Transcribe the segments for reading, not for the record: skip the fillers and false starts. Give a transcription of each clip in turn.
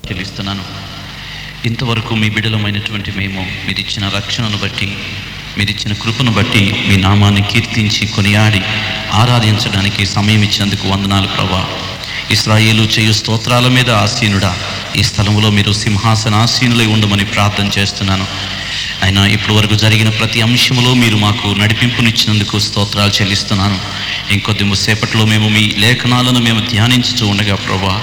చెల్లిస్తున్నాను. ఇంతవరకు మీ బిడ్డలమైనటువంటి మేము మీరిచ్చిన రక్షణను బట్టి, మీరిచ్చిన కృపను బట్టి మీ నామాన్ని కీర్తించి కొనియాడి ఆరాధించడానికి సమయం ఇచ్చినందుకు వందనాలు ప్రభువా. ఇశ్రాయేలు చేయు స్తోత్రాల మీద ఆసీనుడా, ఈ స్థలంలో మీరు సింహాసనాసీనులై ఉండమని ప్రార్థన చేస్తున్నాను. అయినా ఇప్పటి వరకు జరిగిన ప్రతి అంశంలో మీరు మాకు నడిపింపునిచ్చినందుకు స్తోత్రాలు చెల్లిస్తున్నాను. ఇంకొద్ది సేపట్లో మేము మీ లేఖనాలను మేము ధ్యానించుతూ ఉండగా ప్రభువా,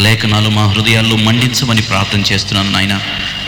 లేఖనాలు మా హృదయాల్లో మండించమని ప్రార్థన చేస్తున్నాను. నాయన,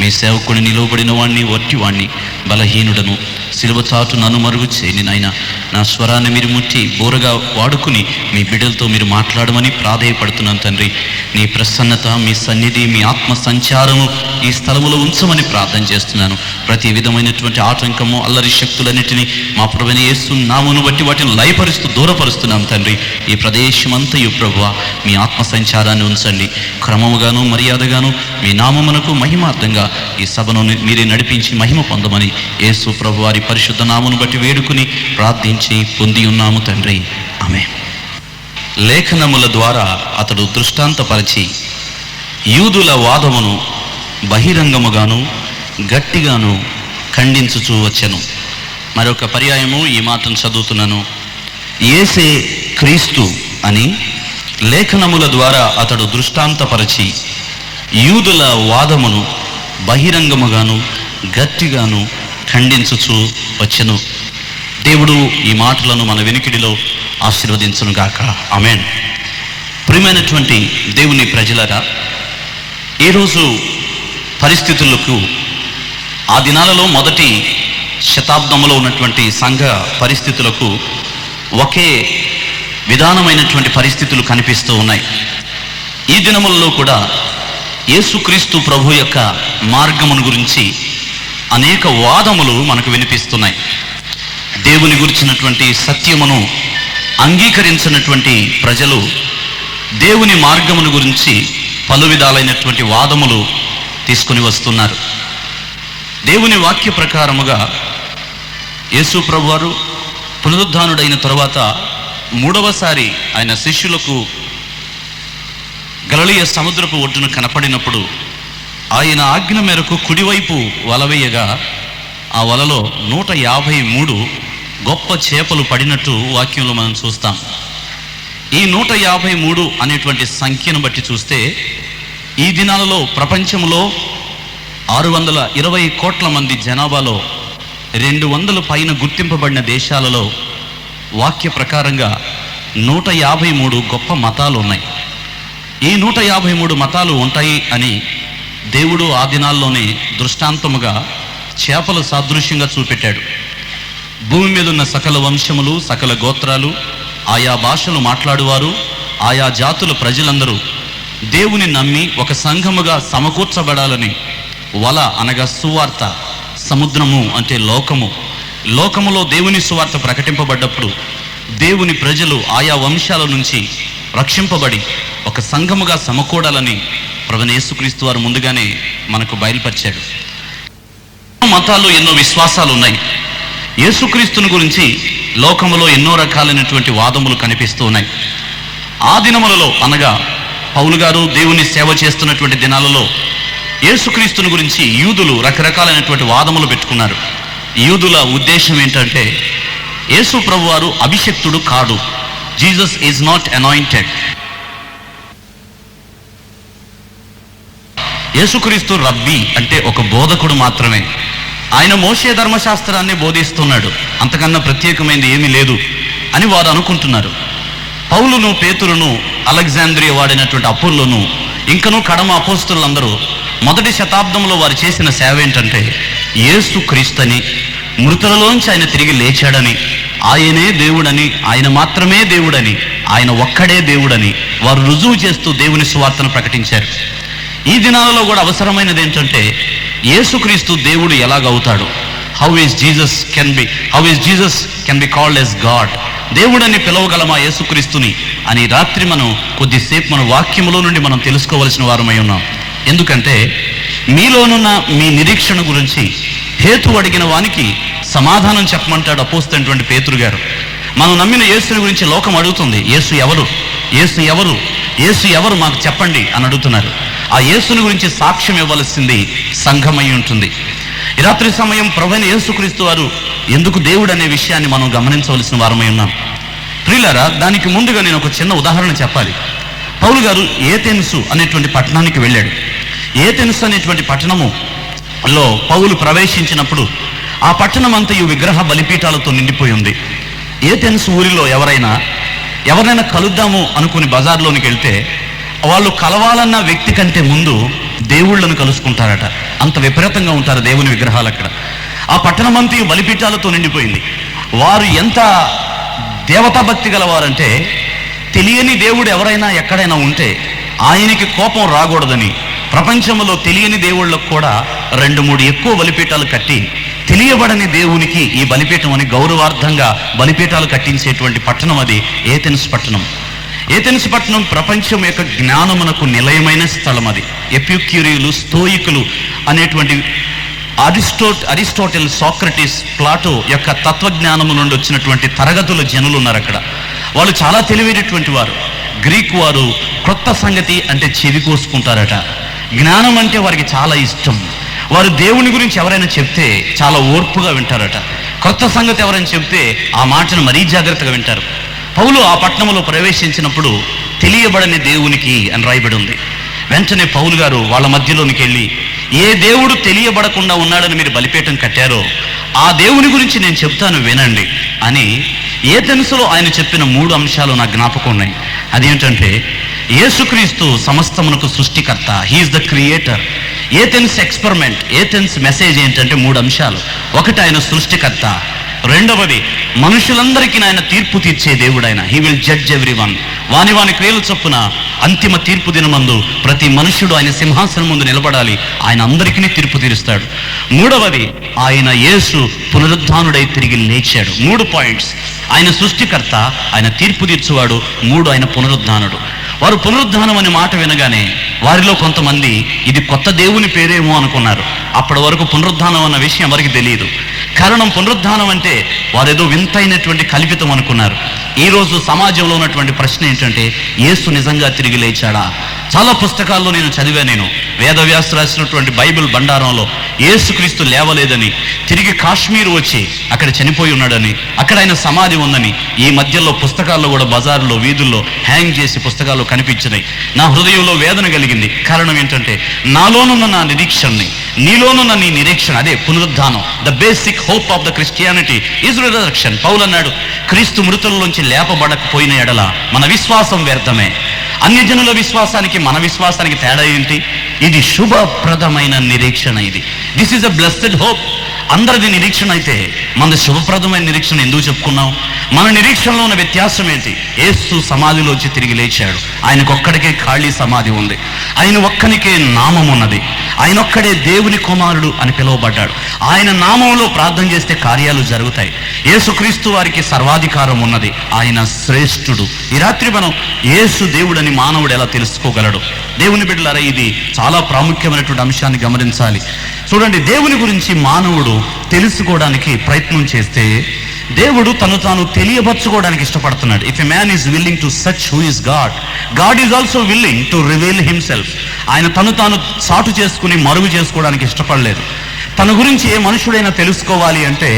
మీ సేవకుని నిలవబడిన వాడిని, వట్టివాణ్ణి, బలహీనుడను, సిలువ చాటు నన్ను మరుగు చేయని నాయన, నా స్వరాన్ని మీరు ముట్టి బోరగా వాడుకుని మీ బిడ్డలతో మీరు మాట్లాడమని ప్రాధేయపడుతున్నాను తండ్రి. నీ ప్రసన్నత, మీ సన్నిధి, మీ ఆత్మ సంచారము ఈ స్థలములో ఉంచమని ప్రార్థన చేస్తున్నాను. ప్రతి విధమైనటువంటి ఆటంకము, అల్లరి శక్తులన్నిటినీ మా ప్రభువైన యేసు నామమును బట్టి వాటిని లయపరుస్తూ దూరపరుస్తున్నాం తండ్రి. ఈ ప్రదేశమంతయు ప్రభువా మీ ఆత్మ సంచారాన్ని ఉంచండి. క్రమముగాను మర్యాదగాను మీ నామమునకు మహిమార్థంగా ఈ సభను మీరే నడిపించి మహిమ పొందమని యేసు ప్రభు వారి పరిశుద్ధ నామమును బట్టి వేడుకుని ప్రార్థించి పొంది ఉన్నాము తండ్రి. ఆమేన్. లేఖనముల ద్వారా అతడు దృష్టాంతపరిచి యూదుల వాదమును బహిరంగముగాను గట్టిగాను ఖండించుచూ వచ్చెను. మరొక పర్యాయము ఈ మాటను చదువుతున్నాను. యేసే క్రీస్తు అని లేఖనముల ద్వారా అతడు దృష్టాంతపరిచి యూదుల వాదమును బహిరంగముగాను గట్టిగాను ఖండించుచూ వచ్చెను. దేవుడు ఈ మాటలను మన వెనుకిడిలో ఆశీర్వదించును గాక. ఆమేన్. ప్రియమైనటువంటి దేవుని ప్రజలరా, ఈరోజు పరిస్థితులకు, ఆ దినాలలో మొదటి శతాబ్దంలో ఉన్నటువంటి సంఘ పరిస్థితులకు ఒకే విధానమైనటువంటి పరిస్థితులు కనిపిస్తూ ఉన్నాయి. ఈ దినములలో కూడా యేసుక్రీస్తు ప్రభు యొక్క మార్గమును గురించి అనేక వాదములు మనకు వినిపిస్తున్నాయి. దేవుని గురించినటువంటి సత్యమును అంగీకరించినటువంటి ప్రజలు దేవుని మార్గమును గురించి పలు విధాలైనటువంటి వాదములు తీసుకుని వస్తున్నారు. దేవుని వాక్య ప్రకారముగా యేసు ప్రభు వారు పునరుద్ధానుడైన తరువాత మూడవసారి ఆయన శిష్యులకు గలిలయ సముద్రపు ఒడ్డున కనపడినప్పుడు ఆయన ఆజ్ఞ మేరకు కుడివైపు వలవేయగా ఆ వలలో 153 గొప్ప చేపలు పడినట్టు వాక్యంలో మనం చూస్తాం. ఈ 153 అనేటువంటి సంఖ్యను బట్టి చూస్తే ఈ దినాలలో ప్రపంచంలో 620 కోట్ల మంది జనాభాలో 200 పైన గుర్తింపబడిన దేశాలలో వాక్య ప్రకారంగా 153 గొప్ప మతాలు ఉన్నాయి. ఈ 153 మతాలు ఉంటాయి అని దేవుడు ఆ దినాల్లోనే దృష్టాంతముగా చేపల సాదృశ్యంగా చూపెట్టాడు. భూమి మీద ఉన్న సకల వంశములు, సకల గోత్రాలు, ఆయా భాషలు మాట్లాడువారు, ఆయా జాతుల ప్రజలందరూ దేవుని నమ్మి ఒక సంఘముగా సమకూర్చబడాలని వల అనగా సువార్త, సముద్రము అంటే లోకములో దేవుని సువార్త ప్రకటింపబడ్డప్పుడు దేవుని ప్రజలు ఆయా వంశాల నుంచి రక్షింపబడి ఒక సంఘముగా సమకూడాలని ప్రభువైన యేసుక్రీస్తు వారు ముందుగానే మనకు బయలుపరిచాడు. మతాలు, ఎన్నో విశ్వాసాలు ఉన్నాయి. యేసుక్రీస్తుని గురించి లోకములో ఎన్నో రకాలైనటువంటి వాదములు కనిపిస్తూ ఉన్నాయి. ఆ దినములలో అనగా పౌలు గారు దేవుని సేవ చేస్తున్నటువంటి దినాలలో యేసుక్రీస్తుని గురించి యూదులు రకరకాలైనటువంటి వాదములు పెట్టుకున్నారు. యూదుల ఉద్దేశం ఏంటంటే యేసు ప్రభు వారు అభిషక్తుడు కాడు, జీసస్ ఈజ్ నాట్ అనాయింటెడ్. యేసుక్రీస్తు రబ్బీ అంటే ఒక బోధకుడు మాత్రమే. ఆయన మోషే ధర్మశాస్త్రాన్ని బోధిస్తున్నాడు, అంతకన్నా ప్రత్యేకమైనది ఏమీ లేదు అని వారు అనుకుంటున్నారు. పౌలును, పేతురును, అలెగ్జాంద్రియా వాడినటువంటి అపోల్లోను, ఇంకనూ కడమ అపోస్తలులందరూ మొదటి శతాబ్దంలో వారు చేసిన సేవ ఏంటంటే యేసుక్రీస్తుని, మృతులలోంచి ఆయన తిరిగి లేచాడని, ఆయనే దేవుడని, ఆయన మాత్రమే దేవుడని, ఆయన ఒక్కడే దేవుడని వారు రుజువు చేస్తూ దేవుని సువార్తను ప్రకటించారు. ఈ దినాలలో కూడా అవసరమైనది ఏంటంటే యేసుక్రీస్తు దేవుడు ఎలాగవుతాడు, how is Jesus can be called as God, దేవుడని పిలవగలమా యేసుక్రీస్తుని అని రాత్రి మనం కొద్దిసేపు మన వాక్యములో నుండి మనం తెలుసుకోవలసిన వారమై ఉన్నాం. ఎందుకంటే మీలోనున్న మీ నిరీక్షణ గురించి హేతు అడిగిన వానికి సమాధానం చెప్పమంటాడు అపోస్తలుడైనటువంటి పేతురు గారు. మనం నమ్మిన యేసుని గురించి లోకం అడుగుతుంది, యేసు ఎవరు, యేసు ఎవరు, యేసు ఎవరు మాకు చెప్పండి అని అడుగుతున్నారు. ఆ యేసుని గురించి సాక్ష్యం ఇవ్వవలసింది సంఘమై ఉంటుంది. ఈ రాత్రి సమయం ప్రభువైన యేసుక్రీస్తు వారు ఎందుకు దేవుడు అనే విషయాన్ని మనం గమనించవలసిన వారమై ఉన్నాం. ప్రియులారా, దానికి ముందుగా నేను ఒక చిన్న ఉదాహరణ చెప్పాలి. పౌలు గారు ఏథెన్సు అనేటువంటి పట్టణానికి వెళ్ళాడు. ఏథెన్సు అనేటువంటి పట్టణములో పౌలు ప్రవేశించినప్పుడు ఆ పట్టణం అంతయు విగ్రహ బలిపీఠాలతో నిండిపోయి ఉంది. ఏథెన్సు ఊరిలో ఎవరైనా కలుద్దాము అనుకుని బజార్లోనికి వెళ్తే వాళ్ళు కలవాలన్న వ్యక్తి కంటే ముందు దేవుళ్ళను కలుసుకుంటారట. అంత విపరీతంగా ఉంటారు దేవుని విగ్రహాలు అక్కడ. ఆ పట్టణం అంతయు బలిపీఠాలతో నిండిపోయింది. వారు ఎంత దేవతా భక్తి గలవారంటే, తెలియని దేవుడు ఎవరైనా ఎక్కడైనా ఉంటే ఆయనకి కోపం రాకూడదని ప్రపంచంలో తెలియని దేవుళ్ళకు కూడా 2-3 ఎక్కువ బలిపీఠాలు కట్టి తెలియబడని దేవునికి ఈ బలిపీఠం అని గౌరవార్థంగా బలిపీఠాలు కట్టించేటువంటి పట్టణం అది ఏథెన్స్ పట్టణం. ఏథెన్స్ పట్టణం ప్రపంచం యొక్క జ్ఞానమునకు నిలయమైన స్థలం. అది ఎపిక్యూరీలు, స్తోయికులు అనేటువంటి అరిస్టోటిల్, సాక్రటీస్, ప్లాటో యొక్క తత్వజ్ఞానము నుండి వచ్చినటువంటి తరగతుల జనులు ఉన్నారు అక్కడ. వాళ్ళు చాలా తెలివైనటువంటి వారు. గ్రీక్ వారు క్రొత్త సంగతి అంటే చెవి కోసుకుంటారట. జ్ఞానం అంటే వారికి చాలా ఇష్టం. వారు దేవుని గురించి ఎవరైనా చెప్తే చాలా ఓర్పుగా వింటారట. క్రొత్త సంగతి ఎవరైనా చెప్తే ఆ మాటను మరీ జాగ్రత్తగా వింటారు. పౌలు ఆ పట్టణంలో ప్రవేశించినప్పుడు తెలియబడని దేవునికి అని రాయబడి ఉంది. వెంటనే పౌలు గారు వాళ్ళ మధ్యలోనికి వెళ్ళి, ఏ దేవుడు తెలియబడకుండా ఉన్నాడని మీరు బలిపీఠం కట్టారో ఆ దేవుని గురించి నేను చెప్తాను వినండి అని ఏథెన్సులో ఆయన చెప్పిన 3 అంశాలు నాకు జ్ఞాపకం ఉన్నాయి. అదేంటంటే, యేసుక్రీస్తు సమస్తమునకు సృష్టికర్త, he is the creator. Athens experiment, Athens message ఏంటంటే 3 అంశాలు. ఒకటి, ఆయన సృష్టికర్త. రెండవది, మనుషులందరికీ ఆయన తీర్పు తీర్చే దేవుడు. ఆయన హీ విల్ జడ్జ్ ఎవ్రీవన్. వాని క్రియల చొప్పున అంతిమ తీర్పు దినమందు ప్రతి మనుష్యుడు ఆయన సింహాసనం ముందు నిలబడాలి. ఆయన అందరికీ తీర్పు తీరుస్తాడు. మూడవది, ఆయన యేసు పునరుద్ధానుడై తిరిగి లేచాడు. 3 పాయింట్స్. ఆయన సృష్టికర్త, ఆయన తీర్పు తీర్చువాడు, 3 ఆయన పునరుద్ధానుడు. వారు పునరుద్ధానం అనే మాట వినగానే వారిలో కొంతమంది ఇది కొత్త దేవుని పేరేమో అనుకున్నారు. అప్పటి వరకు పునరుద్ధానం అన్న విషయం ఎవరికి తెలియదు. కారణం, పునరుద్ధానం అంటే వారేదో వింతైనటువంటి కల్పితం అనుకున్నారు. ఈరోజు సమాజంలో ఉన్నటువంటి ప్రశ్న ఏంటంటే, యేసు నిజంగా తిరిగి లేచాడా? చాలా పుస్తకాల్లో నేను చదివాను. వేదవ్యాసుడు రాసినటువంటి బైబిల్ బండారంలో యేసుక్రీస్తు లేవలేదని, తిరిగి కాశ్మీర్ వచ్చి అక్కడ చనిపోయి ఉన్నాడని, అక్కడ ఆయన సమాధి ఉందని ఈ మధ్యలో పుస్తకాల్లో కూడా బజారులో, వీధుల్లో హ్యాంగ్ చేసి పుస్తకాల్లో కనిపించినాయి. నా హృదయంలో వేదన కలిగింది. కారణం ఏంటంటే, నాలోనున్న నా నిరీక్షణని, నీలోనున్న నీ నిరీక్షణ అదే పునరుద్ధానం. The basic hope of the Christianity is resurrection. పౌలు అన్నాడు, క్రీస్తు మృతుల్లోంచి లేపబడకపోయిన ఎడల మన విశ్వాసం వ్యర్థమే. అన్యజనుల విశ్వాసానికి మన విశ్వాసానికి తేడా ఏంటి? ఇది శుభప్రదమైన నిరీక్షణ. This is a blessed hope. అందరిది నిరీక్షణ అయితే మనది శుభప్రదమైన నిరీక్షణ ఎందుకు చెప్పుకున్నాం? మన నిరీక్షణలో ఉన్న వ్యత్యాసం ఏంటి? యేసు సమాధిలోంచి తిరిగి లేచాడు. ఆయనకొక్కడికే ఖాళీ సమాధి ఉంది. ఆయన ఒక్కనికే నామం ఉన్నది. ఆయన ఒక్కడే దేవుని కుమారుడు అని పిలువబడ్డాడు. ఆయన నామంలో ప్రార్థన చేస్తే కార్యాలు జరుగుతాయి. యేసుక్రీస్తు వారికి సర్వాధికారం ఉన్నది. ఆయన శ్రేష్ఠుడు. ఈ రాత్రి మనం యేసు దేవుడని మానవుడు ఎలా తెలుసుకోగలడు? దేవుని బిడ్డలారా, ఇది చాలా ప్రాముఖ్యమైనటువంటి అంశాన్ని గమనించాలి. చూడండి, దేవుని గురించి మానవుడు తెలుసుకోవడానికి ప్రయత్నం చేస్తే దేవుడు తను తాను తెలియపరచుకోవడానికి ఇష్టపడుతున్నాడు. If a man is willing to search who is God, God is also willing to reveal himself. ఆయన తను తాను చాటు చేసుకుని మరుగు చేసుకోవడానికి ఇష్టపడలేదు. తన గురించి ఏ మనుషుడైనా తెలుసుకోవాలి అంటే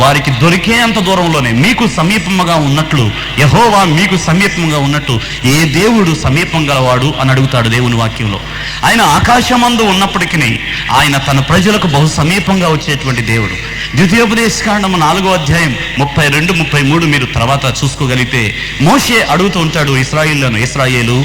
వారికి దొరికే అంత దూరంలోనే, మీకు సమీపంగా ఉన్నట్లు యెహోవా మీకు సమీపంగా ఉన్నట్టు ఏ దేవుడు సమీపం గలవాడు అని అడుగుతాడు దేవుని వాక్యంలో. ఆయన ఆకాశమందు ఉన్నప్పటికీ ఆయన తన ప్రజలకు బహు సమీపంగా వచ్చేటువంటి దేవుడు. ద్వితీయోపదేశకాండము 4వ అధ్యాయం 32-33 మీరు తర్వాత చూసుకోగలిగితే మోషే అడుగుతూ ఉంటాడు ఇశ్రాయేలును, ఇశ్రాయేలు,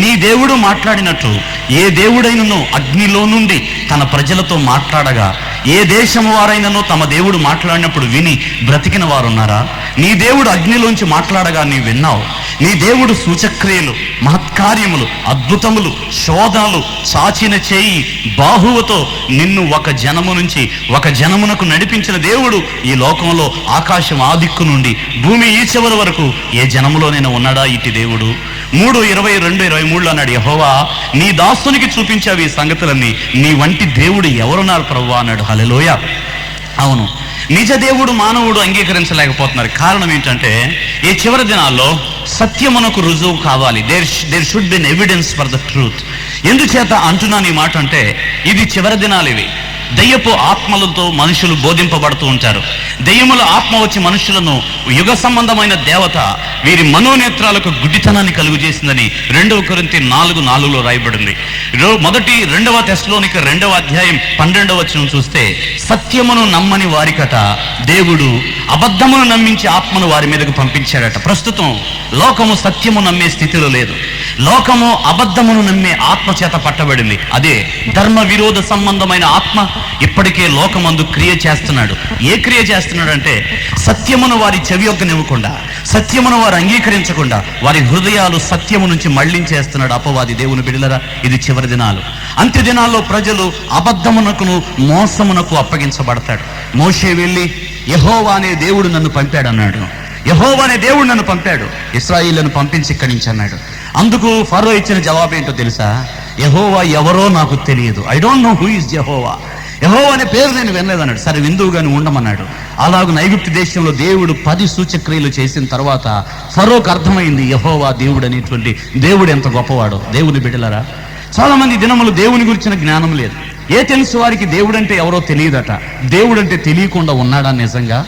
నీ దేవుడు మాట్లాడినట్టు ఏ దేవుడైనను అగ్నిలో నుండి తన ప్రజలతో మాట్లాడగా ఏ దేశము వారైనను తమ దేవుడు మాట్లాడినప్పుడు విని బ్రతికిన వారున్నారా? నీ దేవుడు అగ్నిలోంచి మాట్లాడగా నీ విన్నావు. నీ దేవుడు సూచక్రియలు, మహత్కార్యములు, అద్భుతములు, శోధనలు, చాచిన చేయి, బాహువుతో నిన్ను ఒక జనము నుంచి ఒక జనమునకు నడిపించిన దేవుడు ఈ లోకంలో ఆకాశం ఆ దిక్కు నుండి భూమి ఈ చివరి వరకు ఏ జనములోనైనా ఉన్నాడా ఇట్టి దేవుడు? 3:22-23 అన్నాడు, యెహోవా నీ దాసునికి చూపించావు ఈ సంగతులన్నీ, నీ వంటి దేవుడు ఎవరున్నారు ప్రభువా అన్నాడు. హల్లెలూయా. అవును, నిజ దేవుడు మానవుడు అంగీకరించలేకపోతున్నారు. కారణం ఏంటంటే ఈ చివరి దినాల్లో సత్యమునకు రుజువు కావాలి. There should be evidence for the truth. ఎందుచేత అంటున్నాను ఈ మాట అంటే, ఇది చివరి దినాలు. ఇవి దెయ్యపు ఆత్మలతో మనుషులు బోధింపబడుతూ ఉంటారు. దెయ్యముల ఆత్మ వచ్చి మనుషులను యుగ సంబంధమైన దేవత వీరి మనోనేత్రాలకు గుడ్డితనాన్ని కలుగు చేసిందని 2 కొరింథీ 4:4 రాయబడింది. 2 తెస్సలోనిక 2వ అధ్యాయం 12వ వచనం చూస్తే, సత్యమును నమ్మని వారికట దేవుడు అబద్ధమును నమ్మించి ఆత్మను వారి మీదకు పంపించాడట. ప్రస్తుతం లోకము సత్యము నమ్మే స్థితిలో లేదు. లోకము అబద్ధమును నమ్మే ఆత్మ చేత పట్టబడింది. అదే ధర్మ విరోధ సంబంధమైన ఆత్మ ఇప్పటికే లోకమందు క్రియ చేస్తున్నాడు. ఏ క్రియ చేస్తున్నాడు అంటే, సత్యమును వారి చెవియొక్కనివ్వకుండా, సత్యమును వారు అంగీకరించకుండా వారి హృదయాలు సత్యము నుంచి మళ్లించేస్తున్నాడు అపవాది. దేవుని బిడ్డలారా, ఇది చివరి దినాలు. అంత్య దినాల్లో ప్రజలు అబద్ధమునకును మోసమునకు అప్పగించబడతాడు. మోషే వెళ్ళి యెహోవా అనే దేవుడు నన్ను పంపాడు అన్నాడు. యెహోవా అనే దేవుడు నన్ను పంపాడు, ఇశ్రాయేలును పంపించి ఇక్కడి నుంచి అన్నాడు. అందుకు ఫరో ఇచ్చిన జవాబు ఏంటో తెలుసా? యెహోవా ఎవరో నాకు తెలియదు. I don't know who is Jehovah. యెహోవా అనే పేరు నేను వినలేదన్నాడు. సరే విందువు కానీ ఉండమన్నాడు. అలాగూ ఐగుప్తు దేశంలో దేవుడు 10 సూచక్రియలు చేసిన తర్వాత ఫరోకు అర్థమైంది యెహోవా దేవుడు అనేటువంటి దేవుడు ఎంత గొప్పవాడో. దేవుని బిడ్డలారా, చాలా మంది దినములు దేవుని గురించిన జ్ఞానం లేదు. ఏథెన్స్ వారికి దేవుడంటే ఎవరో తెలియదట. దేవుడంటే తెలియకుండా ఉన్నాడా నిజంగా?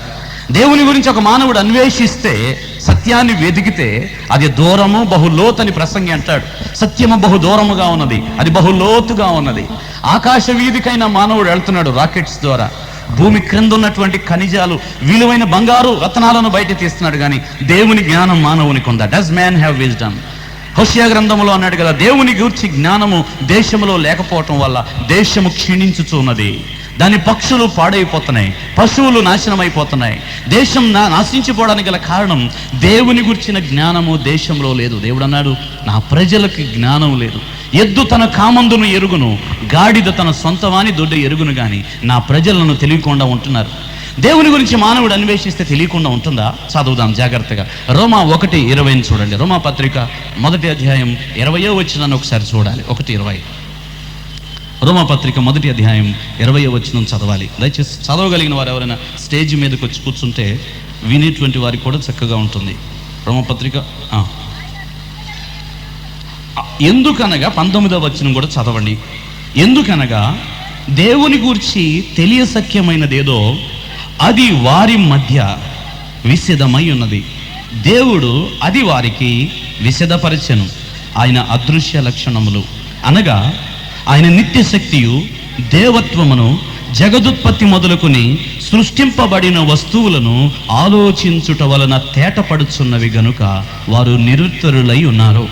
దేవుని గురించి ఒక మానవుడు అన్వేషిస్తే, సత్యాన్ని వెతికితే అది దూరము బహులోతని ప్రసంగి అంటాడు. సత్యము బహు దూరముగా ఉన్నది, అది బహులోతుగా ఉన్నది. ఆకాశ వీధికైనా మానవుడు వెళ్తున్నాడు రాకెట్స్ ద్వారా. భూమి క్రింద ఉన్నటువంటి ఖనిజాలు, విలువైన బంగారు రత్నాలను బయట తీస్తున్నాడు. కానీ దేవుని జ్ఞానం మానవునికి ఉందా? Does man have wisdom? హోషేయ గ్రంథములో అన్నాడు కదా, దేవుని గూర్చి జ్ఞానము దేశములో లేకపోవటం వల్ల దేశము క్షీణించుచున్నది. దాని పక్షులు పాడైపోతున్నాయి, పశువులు నాశనం అయిపోతున్నాయి. దేశం నాశించిపోవడానికి గల కారణం దేవుని గురించిన జ్ఞానము దేశంలో లేదు. దేవుడు అన్నాడు, నా ప్రజలకు జ్ఞానం లేదు. ఎద్దు తన కామందును ఎరుగును, గాడిద తన సొంతవాని దొడ్డ ఎరుగును, కానీ నా ప్రజలను తెలియకుండా ఉంటున్నారు. దేవుని గురించి మానవుడు అన్వేషిస్తే తెలియకుండా ఉంటుందా? చదువుదాం జాగ్రత్తగా. రోమా 1:20 చూడండి. రోమా పత్రిక 1వ అధ్యాయం 20వ వచనాన్ని ఒకసారి చూడాలి. 1:20. రోమా పత్రిక 1వ అధ్యాయం 20వ వచనం చదవాలి. దయచేసి చదవగలిగిన వారు ఎవరైనా స్టేజ్ మీదకి వచ్చి కూర్చుంటే వినేటువంటి వారికి కూడా చక్కగా ఉంటుంది. రోమా పత్రిక ఎందుకనగా 19వ వచనం కూడా చదవండి. ఎందుకనగా దేవుని గూర్చి తెలియసఖ్యమైనదేదో అది వారి మధ్య విశదమై ఉన్నది. దేవుడు అది వారికి విశదపరచెను. ఆయన అదృశ్య లక్షణములు అనగా ఆయన నిత్య శక్తియు దేవత్వమును జగదుత్పత్తి మొదలుకొని సృష్టింపబడిన వస్తువులను ఆలోచించుట వలన తేటపడుచున్నవి గనుక వారు నిరుత్తరులై ఉన్నారు.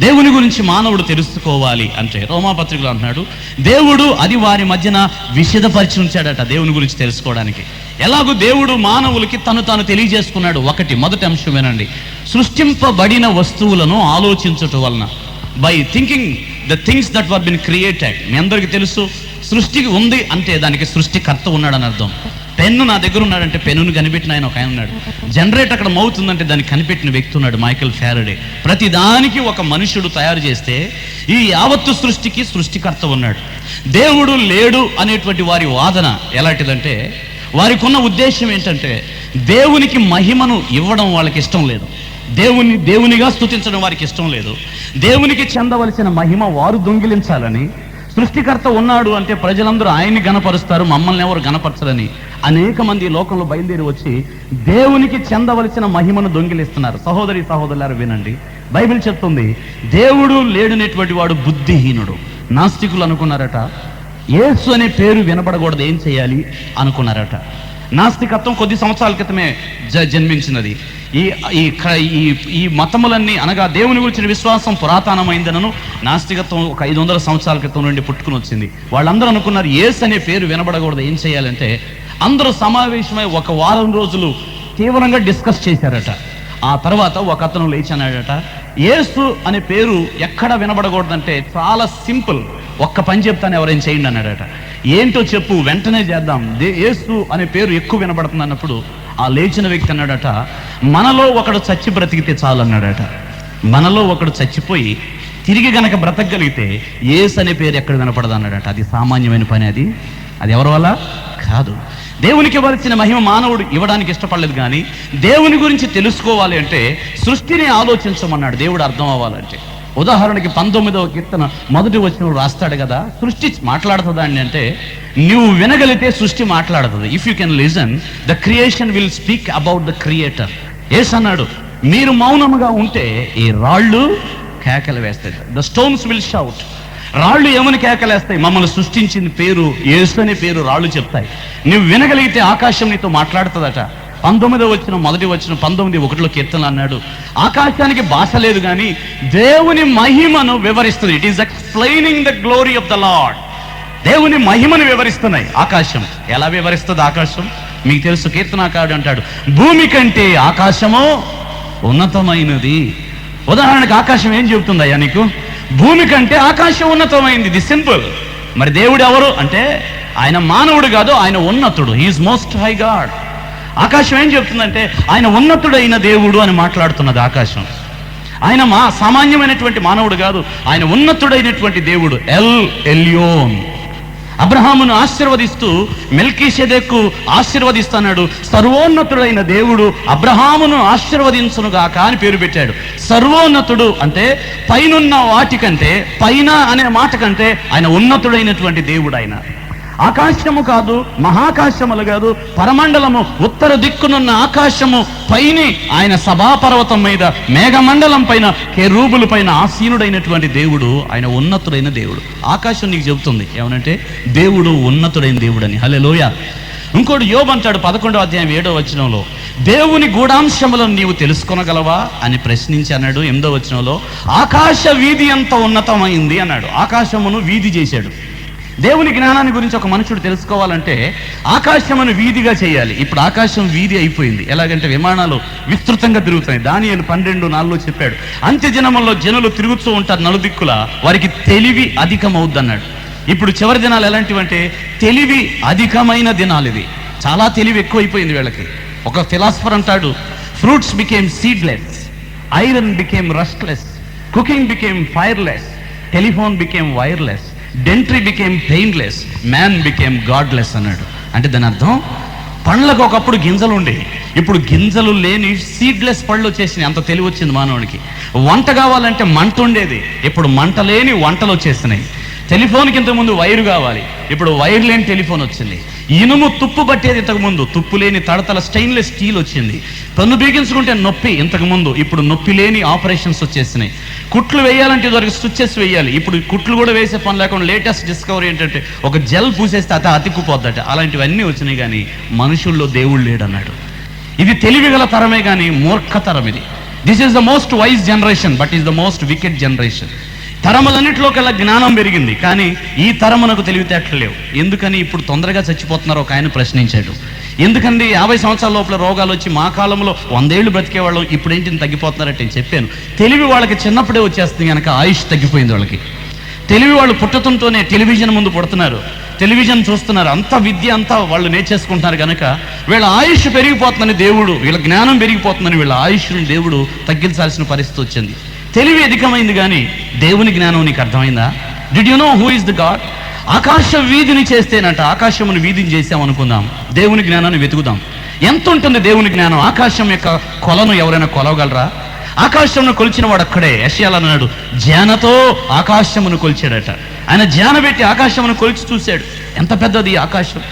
దేవుని గురించి మానవుడు తెలుసుకోవాలి అంటే రోమాపత్రికలో అంటున్నాడు, దేవుడు అది వారి మధ్యన విశదపరిచి ఉంచాడట దేవుని గురించి తెలుసుకోవడానికి. ఎలాగో దేవుడు మానవులకి తాను తెలియజేసుకున్నాడు. మొదటి అంశం వినండి. సృష్టింపబడిన వస్తువులను ఆలోచించటం వలన, by thinking the things that were been created. మీ అందరికీ తెలుసు, సృష్టి ఉంది అంటే దానికి సృష్టికర్త ఉన్నాడని అర్థం. పెన్ను నా దగ్గర ఉన్నాడంటే పెన్నును కనిపెట్టిన ఆయన ఒక ఆయన ఉన్నాడు. జనరేటర్ అక్కడ మౌతుందంటే దాన్ని కనిపెట్టిన వ్యక్తి ఉన్నాడు, మైకేల్ ఫారడే. ప్రతి దానికి ఒక మనుషుడు తయారు చేస్తే ఈ యావత్తు సృష్టికి సృష్టికర్త ఉన్నాడు. దేవుడు లేడు అనేటువంటి వారి వాదన ఎలాంటిదంటే, వారికి ఉన్న ఉద్దేశం ఏంటంటే దేవునికి మహిమను ఇవ్వడం వాళ్ళకి ఇష్టం లేదు. దేవునిగా స్తుతించడం వారికి ఇష్టం లేదు. దేవునికి చెందవలసిన మహిమ వారు దొంగిలించాలని, సృష్టికర్త ఉన్నాడు అంటే ప్రజలందరూ ఆయన్ని గణపరుస్తారు, మమ్మల్ని ఎవరు గణపరచరని అనేక మంది లోకంలో బయలుదేరి వచ్చి దేవునికి చెందవలసిన మహిమను దొంగిలిస్తున్నారు. సహోదరి సహోదరులారు వినండి, బైబిల్ చెప్తుంది దేవుడు లేడనేటువంటి వాడు బుద్ధిహీనుడు. నాస్తికులు అనుకున్నారట, యేసు అనే పేరు వినపడకూడదు, ఏం చేయాలి అనుకున్నారట. నాస్తికత్వం కొద్ది సంవత్సరాల క్రితమే జన్మించినది. ఈ మతములన్నీ అనగా దేవుని గురించిన విశ్వాసం పురాతనమైందనను నాస్తికత్వం ఒక 500 సంవత్సరాల క్రితం నుండి పుట్టుకుని వచ్చింది. వాళ్ళందరూ అనుకున్నారు యేసు అనే పేరు వినబడకూడదు, ఏం చేయాలంటే అందరూ సమావేశమై 1 వారం రోజులు తీవ్రంగా డిస్కస్ చేశారట. ఆ తర్వాత ఒక అతను లేచన్నాడట, యేసు అనే పేరు ఎక్కడ వినబడకూడదంటే చాలా సింపుల్, ఒక్క పని చెప్తాను ఎవరైనా చేయండి అన్నాడట. ఏంటో చెప్పు, వెంటనే చేద్దాం, యేసు అనే పేరు ఎక్కువ వినబడుతుంది అన్నప్పుడు ఆ లేచిన వ్యక్తి అన్నాడట, మనలో ఒకడు చచ్చి బ్రతికితే చాలు అన్నాడట. మనలో ఒకడు చచ్చిపోయి తిరిగి గనక బ్రతకగలిగితే యేసు అనే పేరు ఎక్కడ వినపడదు అన్నాడట. అది సామాన్యమైన పని, అది ఎవరి వల్ల కాదు. దేవునికి ఇవ్వాల్సిన మహిమ మానవుడు ఇవ్వడానికి ఇష్టపడలేదు. కానీ దేవుని గురించి తెలుసుకోవాలి అంటే సృష్టిని ఆలోచించమన్నాడు దేవుడు అర్థం అవ్వాలంటే. ఉదాహరణకి 19వ కీర్తన 1వ వచనం రాస్తాడు కదా, సృష్టి మాట్లాడుతుందండి అంటే నువ్వు వినగలిగితే సృష్టి మాట్లాడుతుంది. If you can listen the creation will speak about the creator. యేసు అన్నాడు, మీరు మౌనముగా ఉంటే ఈ రాళ్ళు కేకలు వేస్తాయి. The stones will shout. రాళ్ళు ఏమని కేకలేస్తాయి? మమ్మల్ని సృష్టించిన పేరు యేసు అనే పేరు రాళ్ళు చెప్తాయి. నువ్వు వినగలిగితే ఆకాశం నీతో మాట్లాడుతుందట. 19వ వచనం 1వ వచనం 19:1 కీర్తనలు అన్నాడు, ఆకాశానికి భాష లేదు కానీ దేవుని మహిమను వివరిస్తుంది. It is explaining the glory of the lord. దేవుని మహిమను వివరిస్తున్నాయి. ఆకాశం ఎలా వివరిస్తుంది? ఆకాశం మీకు తెలుసు, కీర్తనాకారుడు అంటాడు, భూమి కంటే ఆకాశము ఉన్నతమైనది. ఉదాహరణకు ఆకాశం ఏం చెబుతుందయ్యా నీకు? భూమి కంటే ఆకాశం ఉన్నతమైంది. ఇది సింపుల్. మరి దేవుడు ఎవరు అంటే ఆయన మానవుడు కాదు, ఆయన ఉన్నతుడు. He is most high God. ఆకాశం ఏం చెప్తుందంటే ఆయన ఉన్నతుడైన దేవుడు అని మాట్లాడుతున్నది ఆకాశం. ఆయన సామాన్యమైనటువంటి మానవుడు కాదు, ఆయన ఉన్నతుడైనటువంటి దేవుడు. ఎల్యోన్. అబ్రహామును ఆశీర్వదిస్తూ మెల్కీషెదెకు ఆశీర్వదిస్తున్నాడు. సర్వోన్నతుడైన దేవుడు అబ్రహామును ఆశీర్వదించునుగాక అని పేరు పెట్టాడు. సర్వోన్నతుడు అంటే పైనున్న వాటికంటే, పైన అనే మాట కంటే ఆయన ఉన్నతుడైనటువంటి దేవుడు. ఆయన ఆకాశము కాదు, మహాకాశములు కాదు, పరమండలము ఉత్తర దిక్కునున్న ఆకాశము పైన ఆయన సభాపర్వతం మీద మేఘమండలం పైన కెరూబుల పైన ఆసీనుడైనటువంటి దేవుడు. ఆయన ఉన్నతుడైన దేవుడు. ఆకాశం నీకు చెబుతుంది ఏమనంటే దేవుడు ఉన్నతుడైన దేవుడని. హల్లెలూయా. ఇంకోటి యోబు అంటాడు 11వ అధ్యాయం 7వ వచనంలో, దేవుని గూఢాంశములను నీవు తెలుసుకొనగలవా అని ప్రశ్నించి అన్నాడు. 8వ వచనంలో, ఆకాశ వీధి ఎంత ఉన్నతమైంది అన్నాడు. ఆకాశమును వీధి చేశాడు. దేవుని జ్ఞానాన్ని గురించి ఒక మనుషుడు తెలుసుకోవాలంటే ఆకాశమును వీధిగా చేయాలి. ఇప్పుడు ఆకాశం వీధి అయిపోయింది. ఎలాగంటే విమానాలు విస్తృతంగా తిరుగుతాయి. దానియేలు 12:4 చెప్పాడు, అంత్య దినముల్లో జనులు తిరుగుతూ ఉంటారు నలుదిక్కుల, వారికి తెలివి అధికమవుద్ది అన్నాడు. ఇప్పుడు చివరి దినాలు ఎలాంటివంటే తెలివి అధికమైన దినాలు. ఇవి చాలా తెలివి ఎక్కువైపోయింది వీళ్ళకి. ఒక ఫిలాసఫర్ అంటాడు, fruits became seedless, iron became rustless, cooking became fireless, telephone became wireless, dentistry became painless, man became godless అన్నాడు. అంటే దాని అర్థం పండ్లకు ఒకప్పుడు గింజలు ఉండేవి, ఇప్పుడు గింజలు లేని సీడ్లెస్ పళ్ళు వచ్చేసినాయి. అంత తెలివి వచ్చింది మానవునికి. వంట కావాలంటే మంట ఉండేది, ఇప్పుడు మంట లేని వంటలు వచ్చేసినాయి. టెలిఫోన్కి ఇంతకుముందు వైరు కావాలి, ఇప్పుడు వైర్ లేని టెలిఫోన్ వచ్చింది. ఇనుము తుప్పు పట్టేది ఇంతకుముందు, తుప్పు లేని తడతల స్టెయిన్లెస్ స్టీల్ వచ్చింది. పన్ను బిగించుకుంటే నొప్పి ఇంతకుముందు, ఇప్పుడు నొప్పి లేని ఆపరేషన్స్ వచ్చేసినాయి. కుట్లు వేయాలంటే ఇదివరకు స్విచ్చెస్ వేయాలి, ఇప్పుడు కుట్లు కూడా వేసే పని లేకుండా లేటెస్ట్ డిస్కవరీ ఏంటంటే ఒక జెల్ పూసేస్తే అతిక్కుపోద్దట. అలాంటివన్నీ వచ్చినాయి. కానీ మనుషుల్లో దేవుడు లేడన్నాడు. ఇది తెలివి గల తరమే కానీ మూర్ఖతరం ఇది. This is the most wise generation but is the most wicked generation. తరములన్నింటిలో కల్లా జ్ఞానం పెరిగింది, కానీ ఈ తరమునకు తెలివితేటలు లేవు. ఎందుకని ఇప్పుడు తొందరగా చచ్చిపోతున్నారు? ఒక ఆయన ప్రశ్నించాడు. ఎందుకండి 50 సంవత్సరాల లోపల రోగాలు వచ్చి మా కాలంలో 100 ఏళ్ళు బ్రతికేవాళ్ళం, ఇప్పుడు ఏంటి తగ్గిపోతున్నారంటే నేను చెప్పాను, తెలివి వాళ్ళకి చిన్నప్పుడే వచ్చేస్తుంది కనుక ఆయుష్ తగ్గిపోయింది వాళ్ళకి. తెలివి వాళ్ళు పుట్టుతుంటూనే టెలివిజన్ ముందు పుడుతున్నారు, టెలివిజన్ చూస్తున్నారు, అంత విద్య అంతా వాళ్ళు నేర్చేసుకుంటున్నారు కనుక వీళ్ళ ఆయుష్ పెరిగిపోతుందని దేవుడు, వీళ్ళ జ్ఞానం పెరిగిపోతుందని వీళ్ళ ఆయుష్ని దేవుడు తగ్గించాల్సిన పరిస్థితి వచ్చింది. తెలివి అధికమైంది కానీ దేవుని జ్ఞానం నీకు అర్థమైందా? Did you know who is the God? ఆకాశ వీధిని చేస్తేనంట, ఆకాశమును వీధిని చేసామనుకుందాం, దేవుని జ్ఞానాన్ని వెతుకుదాం. ఎంత ఉంటుంది దేవుని జ్ఞానం? ఆకాశం యొక్క కొలను ఎవరైనా కొలవగలరా? ఆకాశమును కొలిచిన వాడు అక్కడే. యెషయాలు అన్నాడు, జ్ఞానతో ఆకాశమును కొలిచాడట. ఆయన జ్ఞానం పెట్టి ఆకాశమును కొలిచి చూశాడు, ఎంత పెద్దది ఆకాశం.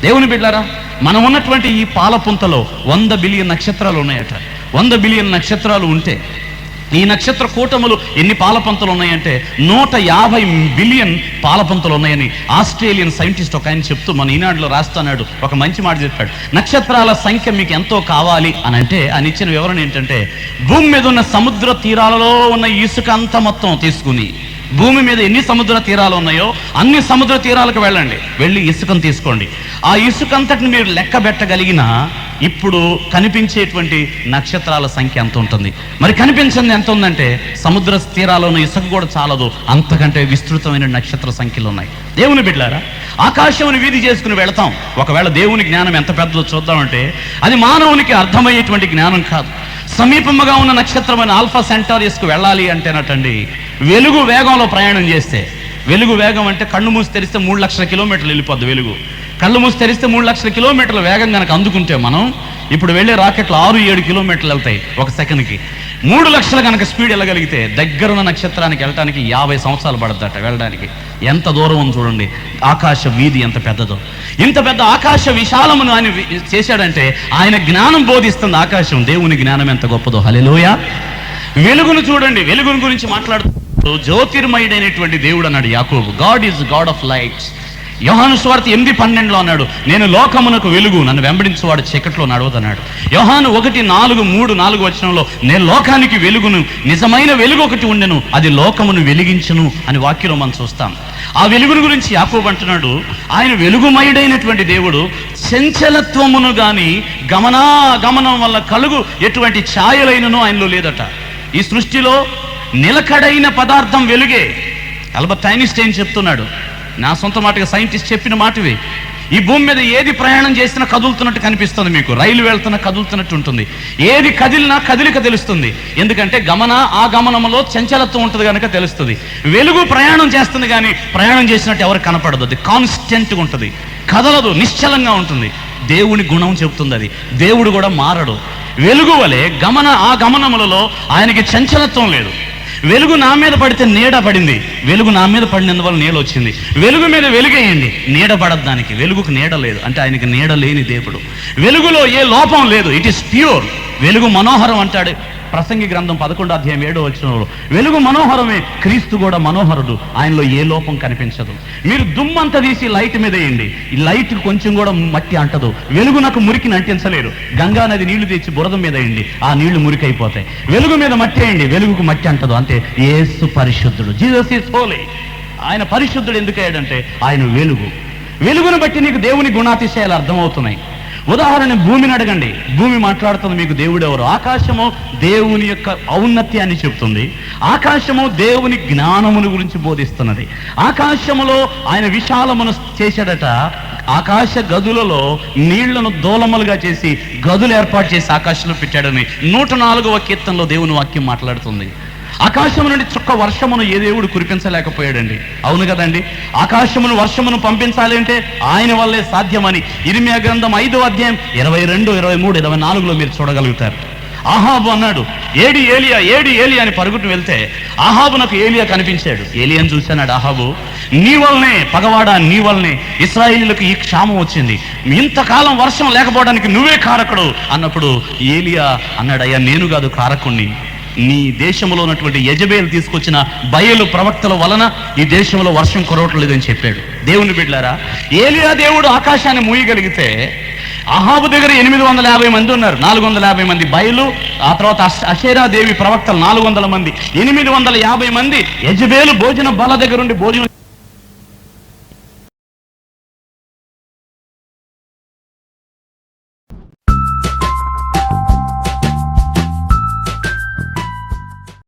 దేవుని బిడ్డలారా, మనం ఉన్నటువంటి ఈ పాలపుంతలో 100 బిలియన్ నక్షత్రాలు ఉన్నాయట. 100 బిలియన్ నక్షత్రాలు ఉంటే ఈ నక్షత్ర కూటములు ఎన్ని పాలపంతలు ఉన్నాయంటే 150 బిలియన్ పాలపంతలు ఉన్నాయని ఆస్ట్రేలియన్ సైంటిస్ట్ ఒక ఆయన చెప్తూ మన ఈనాడులో రాస్తున్నాడు. ఒక మంచి మాట చెప్పాడు, నక్షత్రాల సంఖ్య మీకు ఎంతో కావాలి అని అంటే ఆయన ఇచ్చిన వివరణ ఏంటంటే, భూమి మీద ఉన్న సముద్ర తీరాలలో ఉన్న ఇసుక అంతా మొత్తం తీసుకుని, భూమి మీద ఎన్ని సముద్ర తీరాలు ఉన్నాయో అన్ని సముద్ర తీరాలకు వెళ్ళి ఇసుకను తీసుకోండి. ఆ ఇసుకంతటిని మీరు లెక్క పెట్టగలిగిన ఇప్పుడు కనిపించేటువంటి నక్షత్రాల సంఖ్య ఎంత ఉంటుంది? మరి కనిపించింది ఎంత ఉందంటే సముద్ర తీరాల్లో ఉన్న ఇసుక కూడా చాలదు, అంతకంటే విస్తృతమైన నక్షత్ర సంఖ్యలు ఉన్నాయి. దేవుని బిడ్డలారా, ఆకాశముని వీధి చేసుకుని వెళతాం. ఒకవేళ దేవుని జ్ఞానం ఎంత పెద్దదో చూద్దామంటే అది మానవునికి అర్థమయ్యేటువంటి జ్ఞానం కాదు. సమీపంగా ఉన్న నక్షత్రమైన ఆల్ఫా సెంటారియస్కు వెళ్ళాలి అంటేనటండి వెలుగు వేగంలో ప్రయాణం చేస్తే, వెలుగు వేగం అంటే కళ్ళు మూసి తెరిస్తే 3 లక్షల కిలోమీటర్లు వెళ్ళిపోద్ది వెలుగు. కళ్ళు మూసి తెరిస్తే 3 లక్షల కిలోమీటర్ల వేగం కనుక అందుకుంటే మనం ఇప్పుడు వెళ్ళే రాకెట్లు 6-7 కిలోమీటర్లు వెళ్తాయి ఒక సెకండ్కి. 3 లక్షలు కనుక స్పీడ్ వెళ్ళగలిగితే దగ్గరున్న నక్షత్రానికి వెళ్ళడానికి 50 సంవత్సరాలు పడుతుందట వెళ్ళడానికి. ఎంత దూరం ఉంది చూడండి, ఆకాశ వీధి ఎంత పెద్దదో. ఇంత పెద్ద ఆకాశ విశాలమును ఆయన చేశాడంటే ఆయన జ్ఞానం బోధిస్తుంది ఆకాశం. దేవుని జ్ఞానం ఎంత గొప్పదో. హల్లెలూయా. వెలుగును చూడండి, వెలుగును గురించి మాట్లాడుతూ జ్యోతిర్మయుడైనటువంటి దేవుడు అన్నాడు యాకోబు. God is God of lights. యోహాను సువార్త 8:12 అన్నాడు, నేను లోకమునకు వెలుగు, నన్ను వెంబడించేవాడు చీకట్లో నడవదన్నాడు. యోహాను 1:4-3-4 వచనంలో నేను లోకానికి వెలుగును, నిజమైన వెలుగు ఒకటి ఉండెను, అది లోకమును వెలిగించును అని వాక్యంలో మనం చూస్తాం. ఆ వెలుగును గురించి యాకోబు అంటున్నాడు, ఆయన వెలుగుమయుడైనటువంటి దేవుడు. చంచలత్వమును గాని గమనం వల్ల కలుగు ఎటువంటి ఛాయలైనను ఆయనలో లేదట. ఈ సృష్టిలో నిలకడైన పదార్థం వెలుగే. అల్బర్ట్ ఐన్స్టైన్ చెప్తున్నాడు, నా సొంత మాటగా సైంటిస్ట్ చెప్పిన మాటవి. ఈ భూమి మీద ఏది ప్రయాణం చేసినా కదులుతున్నట్టు కనిపిస్తుంది మీకు. రైలు వెళ్తున్నా కదులుతున్నట్టు ఉంటుంది. ఏది కదిలినా కదిలిక తెలుస్తుంది. ఎందుకంటే ఆ గమనంలో చంచలత్వం ఉంటుంది కనుక తెలుస్తుంది. వెలుగు ప్రయాణం చేస్తుంది కానీ ప్రయాణం చేసినట్టు ఎవరికి కనపడదు. అది కాన్స్టెంట్గా ఉంటుంది, కదలదు, నిశ్చలంగా ఉంటుంది. దేవుని గుణం చెబుతుంది అది. దేవుడు కూడా మారడు. వెలుగు వలె ఆ గమనములలో ఆయనకి చంచలత్వం లేదు. వెలుగు నా మీద పడితే నీడ పడింది, వెలుగు నా మీద పడినందువల్ల నీడ వచ్చింది. వెలుగు మీద వెలుగేయండి, నీడ పడదు దానికి. వెలుగుకు నీడ లేదు అంటే ఆయనకి నీడ లేని దేవుడు. వెలుగులో ఏ లోపం లేదు, ఇట్ ఈస్ ప్యూర్. వెలుగు మనోహరం అంటాడు ప్రసంగి గ్రంథం 11:7 వెలుగు మనోహరమే, క్రీస్తు కూడా మనోహరుడు, ఆయనలో ఏ లోపం కనిపించదు. మీరు దుమ్మంతా తీసి లైట్ మీద వేయండి, ఈ లైట్ కొంచెం కూడా మట్టి అంటదు. వెలుగు నాకు మురికిని అంటించలేరు. గంగా నది నీళ్లు తెచ్చి బురద మీద వేయండి, ఆ నీళ్లు మురికైపోతాయి. వెలుగు మీద మట్టి వేయండి, వెలుగుకు మట్టి అంటదు. అంతే, యేసు పరిశుద్ధుడు, జీసస్ ఈజ్ హోలీ. ఆయన పరిశుద్ధుడు ఎందుకు అయ్యాడంటే ఆయన వెలుగు. వెలుగును బట్టి నీకు దేవుని గుణాతిశయాలు అర్థమవుతున్నాయి. ఉదాహరణ, భూమిని అడగండి, భూమి మాట్లాడుతుంది మీకు దేవుడు ఎవరు. ఆకాశము దేవుని యొక్క ఔన్నత్యాన్ని చెబుతుంది. ఆకాశము దేవుని జ్ఞానమును గురించి బోధిస్తున్నది. ఆకాశములో ఆయన విశాలమును చేశాడట. ఆకాశ గదులలో నీళ్లను దూలములుగా చేసి గదులు ఏర్పాటు చేసి ఆకాశంలో పెట్టాడని 104వ కీర్తనలో దేవుని వాక్యం మాట్లాడుతుంది. ఆకాశం నుండి చుక్క వర్షమును ఏ దేవుడు కురిపించలేకపోయాడండి. అవును కదండి. ఆకాశమును వర్షమును పంపించాలి అంటే ఆయన వల్లే సాధ్యమని ఇర్మియా గ్రంథం 5:22, 23, 24 మీరు చూడగలుగుతారు. ఆహాబు అన్నాడు, ఏడి ఏలియా అని పరుగుట్టు వెళ్తే ఆహాబునకు ఏలియా కనిపించాడు. ఏలియాని చూశాడు ఆహాబు. నీ వల్లనే పగవాడా, నీ వల్లనే ఇశ్రాయేలీయులకు ఈ క్షామం వచ్చింది, ఇంతకాలం వర్షం లేకపోవడానికి నువ్వే కారకుడు అన్నప్పుడు ఏలియా అన్నాడు, అయ్యా నేను కాదు కారకుణ్ణి, నీ దేశంలో ఉన్నటువంటి యెజబేలు తీసుకొచ్చిన బయలు ప్రవక్తల వలన ఈ దేశంలో వర్షం కురవట్లేదని చెప్పాడు. దేవుని బిడ్డలారా, ఏలియా దేవుడు ఆకాశాన్ని మూయగలిగితే అహాబు దగ్గర 850 మంది ఉన్నారు. 450 మంది బయలు, ఆ తర్వాత అషేరా దేవి ప్రవక్తలు 400 మంది, 850 మంది యెజబేలు భోజన బల దగ్గర ఉండి భోజనం